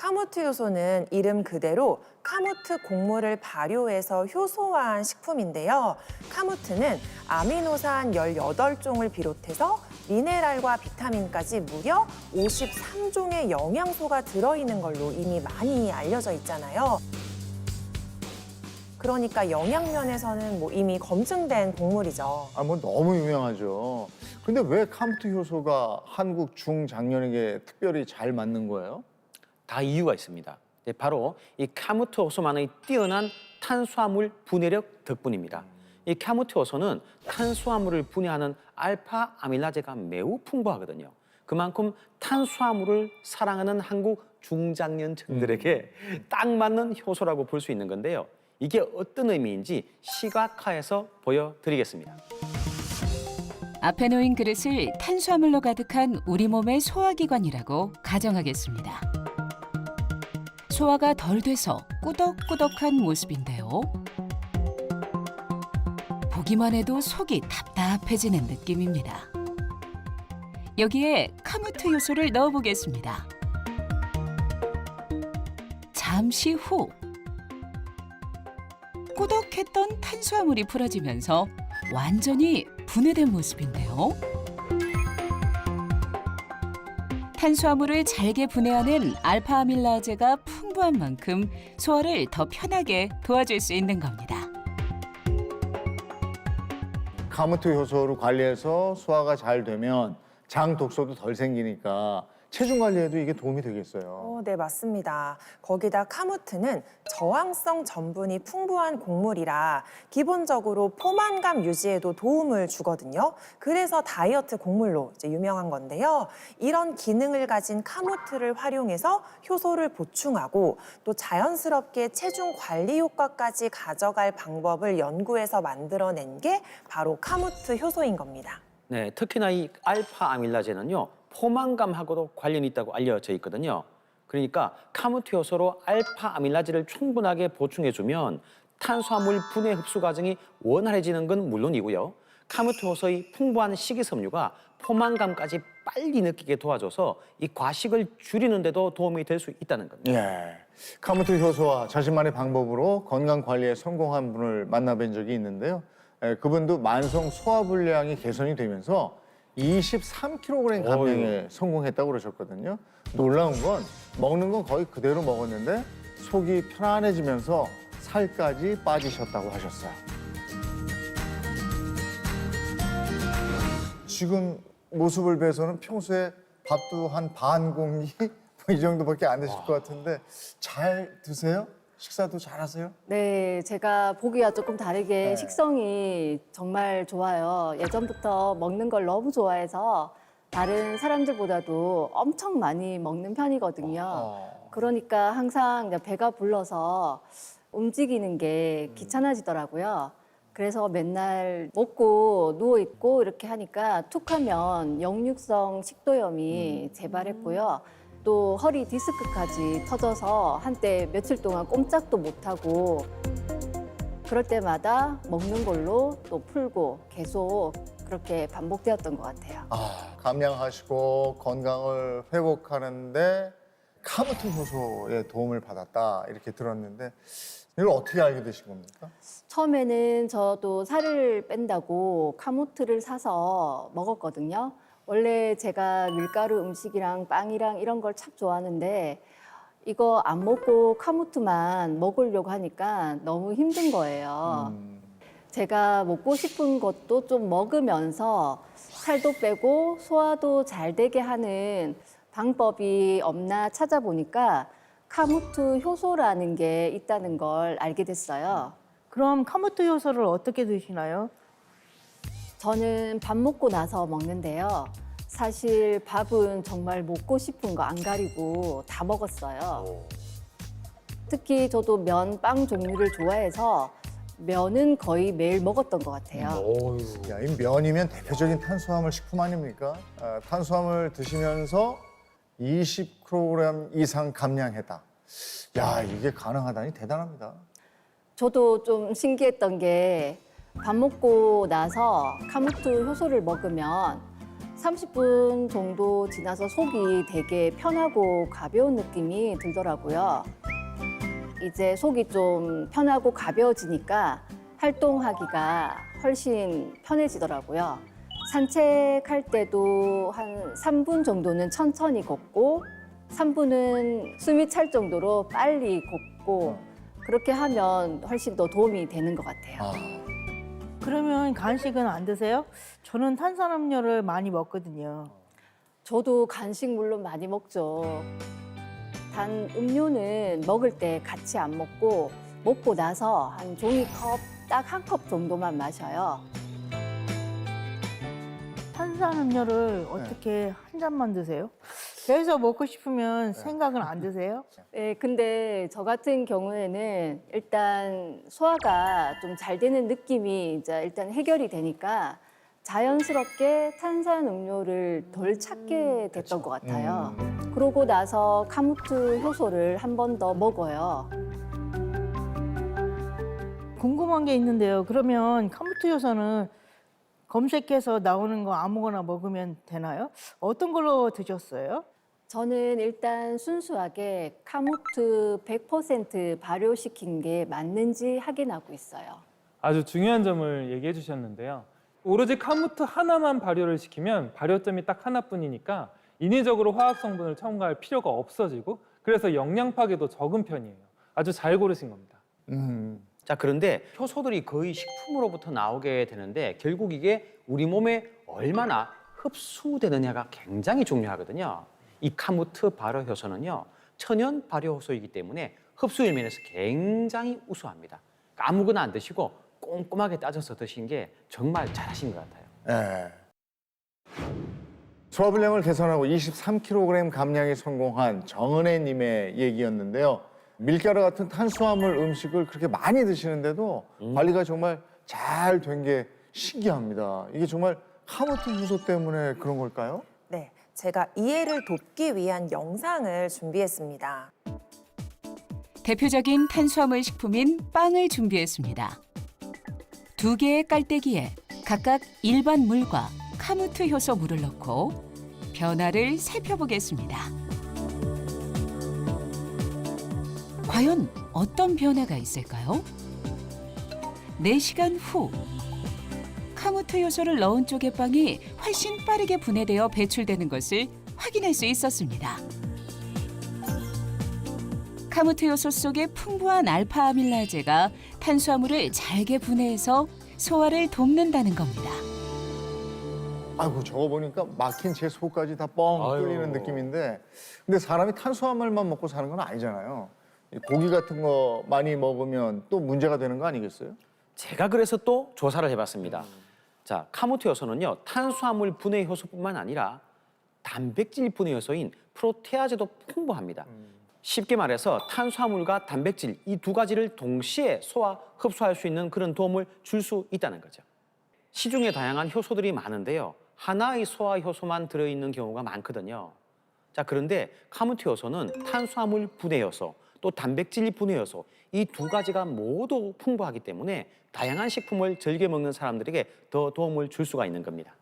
카무트 효소는 이름 그대로 카무트 곡물을 발효해서 효소화한 식품인데요. 카무트는 아미노산 18종을 비롯해서 미네랄과 비타민까지 무려 53종의 영양소가 들어있는 걸로 이미 많이 알려져 있잖아요. 그러니까 영양면에서는 이미 검증된 곡물이죠. 뭐 너무 유명하죠. 근데 왜 카무트 효소가 한국 중장년에게 특별히 잘 맞는 거예요? 다 이유가 있습니다. 바로 이 카무트 효소만의 뛰어난 탄수화물 분해력 덕분입니다. 이 카무트 효소는 탄수화물을 분해하는 알파 아밀라제가 매우 풍부하거든요. 그만큼 탄수화물을 사랑하는 한국 중장년층들에게 딱 맞는 효소라고 볼 수 있는 건데요. 이게 어떤 의미인지 시각화해서 보여드리겠습니다. 앞에 놓인 그릇을 탄수화물로 가득한 우리 몸의 소화기관이라고 가정하겠습니다. 소화가 덜 돼서 꾸덕꾸덕한 모습인데요. 보기만 해도 속이 답답해지는 느낌입니다. 여기에 카무트 효소를 넣어보겠습니다. 잠시 후 꾸덕했던 탄수화물이 풀어지면서 완전히 분해된 모습인데요. 탄수화물을 잘게 분해하는 알파아밀라제가 풍부한 만큼 소화를 더 편하게 도와줄 수 있는 겁니다. 카무트 효소를 관리해서 소화가 잘 되면 장 독소도 덜 생기니까 체중 관리에도 이게 도움이 되겠어요. 네, 맞습니다. 거기다 카무트는 저항성 전분이 풍부한 곡물이라 기본적으로 포만감 유지에도 도움을 주거든요. 그래서 다이어트 곡물로 유명한 건데요. 이런 기능을 가진 카무트를 활용해서 효소를 보충하고 또 자연스럽게 체중 관리 효과까지 가져갈 방법을 연구해서 만들어낸 게 바로 카무트 효소인 겁니다. 네, 특히나 이 알파 아밀라제는요. 포만감하고도 관련이 있다고 알려져 있거든요. 그러니까 카무트 효소로 알파 아밀라제를 충분하게 보충해주면 탄수화물 분해 흡수 과정이 원활해지는 건 물론이고요. 카무트 효소의 풍부한 식이섬유가 포만감까지 빨리 느끼게 도와줘서 이 과식을 줄이는 데도 도움이 될 수 있다는 겁니다. 예, 카무트 효소와 자신만의 방법으로 건강 관리에 성공한 분을 만나뵌 적이 있는데요. 그분도 만성 소화불량이 개선이 되면서 23kg 감량에 성공했다고 그러셨거든요. 놀라운 건 먹는 건 거의 그대로 먹었는데 속이 편안해지면서 살까지 빠지셨다고 하셨어요. 지금 모습을 봐서는 평소에 밥도 한 반 공기 이 정도밖에 안 되실 것 같은데 잘 드세요? 식사도 잘 하세요? 네, 제가 보기와 조금 다르게 네. 식성이 정말 좋아요. 예전부터 먹는 걸 너무 좋아해서 다른 사람들보다도 엄청 많이 먹는 편이거든요. 그러니까 항상 배가 불러서 움직이는 게 귀찮아지더라고요. 그래서 맨날 먹고 누워있고 이렇게 하니까 툭 하면 역류성 식도염이 재발했고요. 또 허리 디스크까지 터져서 한때 며칠 동안 꼼짝도 못하고 그럴 때마다 먹는 걸로 또 풀고 계속 그렇게 반복되었던 것 같아요. 감량하시고 건강을 회복하는데 카무트 효소의 도움을 받았다 이렇게 들었는데 이걸 어떻게 알게 되신 겁니까? 처음에는 저도 살을 뺀다고 카무트를 사서 먹었거든요. 원래 제가 밀가루 음식이랑 빵이랑 이런 걸 참 좋아하는데 이거 안 먹고 카무트만 먹으려고 하니까 너무 힘든 거예요. 제가 먹고 싶은 것도 좀 먹으면서 살도 빼고 소화도 잘 되게 하는 방법이 없나 찾아보니까 카무트 효소라는 게 있다는 걸 알게 됐어요. 그럼 카무트 효소를 어떻게 드시나요? 저는 밥 먹고 나서 먹는데요. 사실 밥은 정말 먹고 싶은 거 안 가리고 다 먹었어요. 특히 저도 면, 빵 종류를 좋아해서 면은 거의 매일 먹었던 것 같아요. 야, 이 면이면 대표적인 탄수화물 식품 아닙니까? 탄수화물 드시면서 20kg 이상 감량했다. 야, 이게 가능하다니 대단합니다. 저도 좀 신기했던 게 밥 먹고 나서 카무트 효소를 먹으면 30분 정도 지나서 속이 되게 편하고 가벼운 느낌이 들더라고요. 이제 속이 좀 편하고 가벼워지니까 활동하기가 훨씬 편해지더라고요. 산책할 때도 한 3분 정도는 천천히 걷고 3분은 숨이 찰 정도로 빨리 걷고 그렇게 하면 훨씬 더 도움이 되는 것 같아요. 그러면 간식은 안 드세요? 저는 탄산음료를 많이 먹거든요. 저도 간식 물론 많이 먹죠. 단 음료는 먹을 때 같이 안 먹고 먹고 나서 한 종이컵 딱 한 컵 정도만 마셔요. 탄산음료를 어떻게 한 잔만 드세요? 계속 먹고 싶으면 생각은 안 드세요? 네, 근데 저 같은 경우에는 일단 소화가 좀 잘 되는 느낌이 이제 일단 해결이 되니까 자연스럽게 탄산 음료를 덜 찾게 됐던 것 같아요. 그러고 나서 카무트 효소를 한 번 더 먹어요. 궁금한 게 있는데요. 그러면 카무트 효소는 검색해서 나오는 거 아무거나 먹으면 되나요? 어떤 걸로 드셨어요? 저는 일단 순수하게 카무트 100% 발효시킨 게 맞는지 확인하고 있어요. 아주 중요한 점을 얘기해 주셨는데요. 오로지 카무트 하나만 발효를 시키면 발효점이 딱 하나뿐이니까 인위적으로 화학 성분을 첨가할 필요가 없어지고 그래서 영양 파괴도 적은 편이에요. 아주 잘 고르신 겁니다. 자, 그런데 효소들이 거의 식품으로부터 나오게 되는데 결국 이게 우리 몸에 얼마나 흡수되느냐가 굉장히 중요하거든요. 이 카무트 발효 효소는요, 천연 발효 효소이기 때문에 흡수율 면에서 굉장히 우수합니다. 그러니까 아무거나 안 드시고 꼼꼼하게 따져서 드신 게 정말 잘하신 것 같아요. 예. 소화불량을 개선하고 23kg 감량에 성공한 정은혜 님의 얘기였는데요. 밀가루 같은 탄수화물 음식을 그렇게 많이 드시는데도 관리가 정말 잘 된 게 신기합니다. 이게 정말 카무트 효소 때문에 그런 걸까요? 네, 제가 이해를 돕기 위한 영상을 준비했습니다. 대표적인 탄수화물 식품인 빵을 준비했습니다. 2개의 깔때기에 각각 일반 물과 카무트 효소 물을 넣고 변화를 살펴보겠습니다. 과연 어떤 변화가 있을까요? 4시간 후 카무트 효소를 넣은 쪽의 빵이 훨씬 빠르게 분해되어 배출되는 것을 확인할 수 있었습니다. 카무트 효소 속의 풍부한 알파 아밀라제가 탄수화물을 잘게 분해해서 소화를 돕는다는 겁니다. 아이고, 저거 보니까 막힌 제 속까지 다 뻥 뚫리는 느낌인데, 근데 사람이 탄수화물만 먹고 사는 건 아니잖아요. 이 고기 같은 거 많이 먹으면 또 문제가 되는 거 아니겠어요? 제가 그래서 또 조사를 해봤습니다. 자, 카무트 효소는요, 탄수화물 분해 효소뿐만 아니라 단백질 분해 효소인 프로테아제도 풍부합니다. 쉽게 말해서 탄수화물과 단백질 이 두 가지를 동시에 소화, 흡수할 수 있는 그런 도움을 줄 수 있다는 거죠. 시중에 다양한 효소들이 많은데요. 하나의 소화 효소만 들어있는 경우가 많거든요. 자, 그런데 카무트 효소는 탄수화물 분해 효소, 또 단백질 분해 효소 이 두 가지가 모두 풍부하기 때문에 다양한 식품을 즐겨 먹는 사람들에게 더 도움을 줄 수가 있는 겁니다.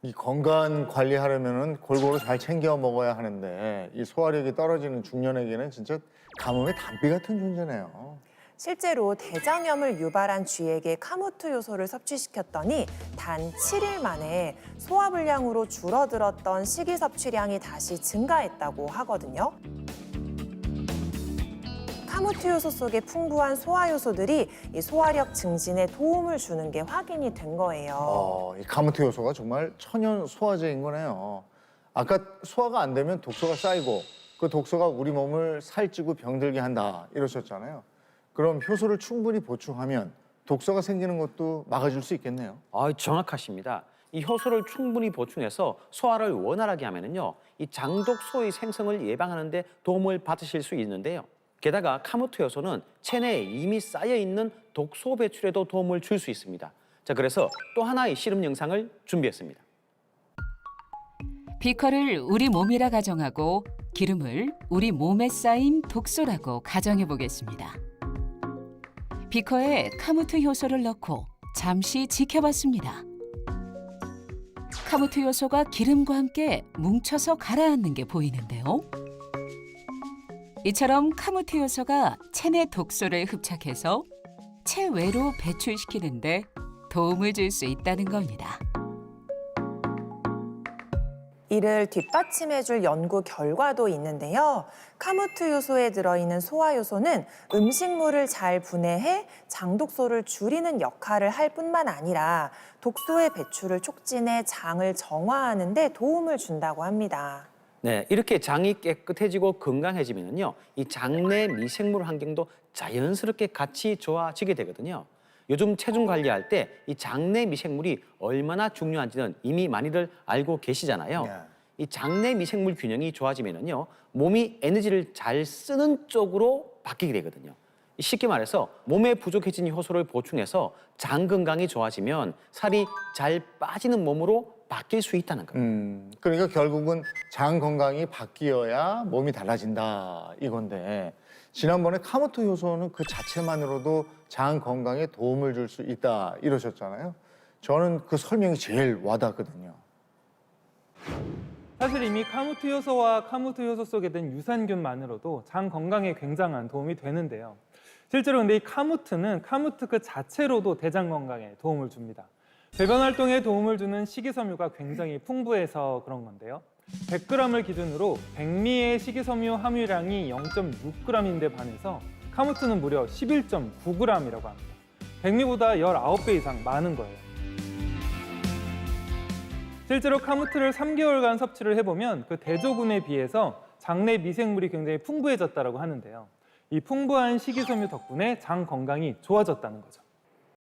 이 건강 관리하려면은 골고루 잘 챙겨 먹어야 하는데 이 소화력이 떨어지는 중년에게는 진짜 가뭄의 단비 같은 존재네요. 실제로 대장염을 유발한 쥐에게 카무트 효소를 섭취시켰더니 단 7일 만에 소화불량으로 줄어들었던 식이 섭취량이 다시 증가했다고 하거든요. 카무트 효소 속의 풍부한 소화 요소들이 이 소화력 증진에 도움을 주는 게 확인이 된 거예요. 이 카무트 효소가 정말 천연 소화제인 거네요. 아까 소화가 안 되면 독소가 쌓이고 그 독소가 우리 몸을 살찌고 병들게 한다 이러셨잖아요. 그럼 효소를 충분히 보충하면 독소가 생기는 것도 막아줄 수 있겠네요. 정확하십니다. 이 효소를 충분히 보충해서 소화를 원활하게 하면은요, 이 장독소의 생성을 예방하는 데 도움을 받으실 수 있는데요. 게다가 카무트 효소는 체내에 이미 쌓여 있는 독소 배출에도 도움을 줄 수 있습니다. 자, 그래서 또 하나의 실험 영상을 준비했습니다. 비커를 우리 몸이라 가정하고 기름을 우리 몸에 쌓인 독소라고 가정해 보겠습니다. 비커에 카무트 효소를 넣고 잠시 지켜봤습니다. 카무트 요소가 기름과 함께 뭉쳐서 가라앉는 게 보이는데요. 이처럼 카무트 요소가 체내 독소를 흡착해서 체외로 배출시키는데 도움을 줄 수 있다는 겁니다. 이를 뒷받침해줄 연구 결과도 있는데요. 카무트 요소에 들어있는 소화 요소는 음식물을 잘 분해해 장독소를 줄이는 역할을 할 뿐만 아니라 독소의 배출을 촉진해 장을 정화하는 데 도움을 준다고 합니다. 네, 이렇게 장이 깨끗해지고 건강해지면요, 이 장내 미생물 환경도 자연스럽게 같이 좋아지게 되거든요. 요즘 체중 관리할 때 이 장내 미생물이 얼마나 중요한지는 이미 많이들 알고 계시잖아요. 네. 이 장내 미생물 균형이 좋아지면은요, 몸이 에너지를 잘 쓰는 쪽으로 바뀌게 되거든요. 쉽게 말해서 몸에 부족해진 효소를 보충해서 장 건강이 좋아지면 살이 잘 빠지는 몸으로 바뀔 수 있다는 거예요. 그러니까 결국은 장 건강이 바뀌어야 몸이 달라진다 이건데 지난번에 카무트 효소는 그 자체만으로도 장 건강에 도움을 줄 수 있다 이러셨잖아요. 저는 그 설명이 제일 와닿거든요. 사실 이미 카무트 효소와 카무트 효소 속에 든 유산균만으로도 장 건강에 굉장한 도움이 되는데요. 실제로 근데 이 카무트는 카무트 그 자체로도 대장 건강에 도움을 줍니다. 배변 활동에 도움을 주는 식이섬유가 굉장히 풍부해서 그런 건데요. 100g을 기준으로 백미의 식이섬유 함유량이 0.6g인데 반해서 카무트는 무려 11.9g이라고 합니다. 백미보다 19배 이상 많은 거예요. 실제로 카무트를 3개월간 섭취를 해보면 그 대조군에 비해서 장내 미생물이 굉장히 풍부해졌다고 하는데요. 이 풍부한 식이섬유 덕분에 장 건강이 좋아졌다는 거죠.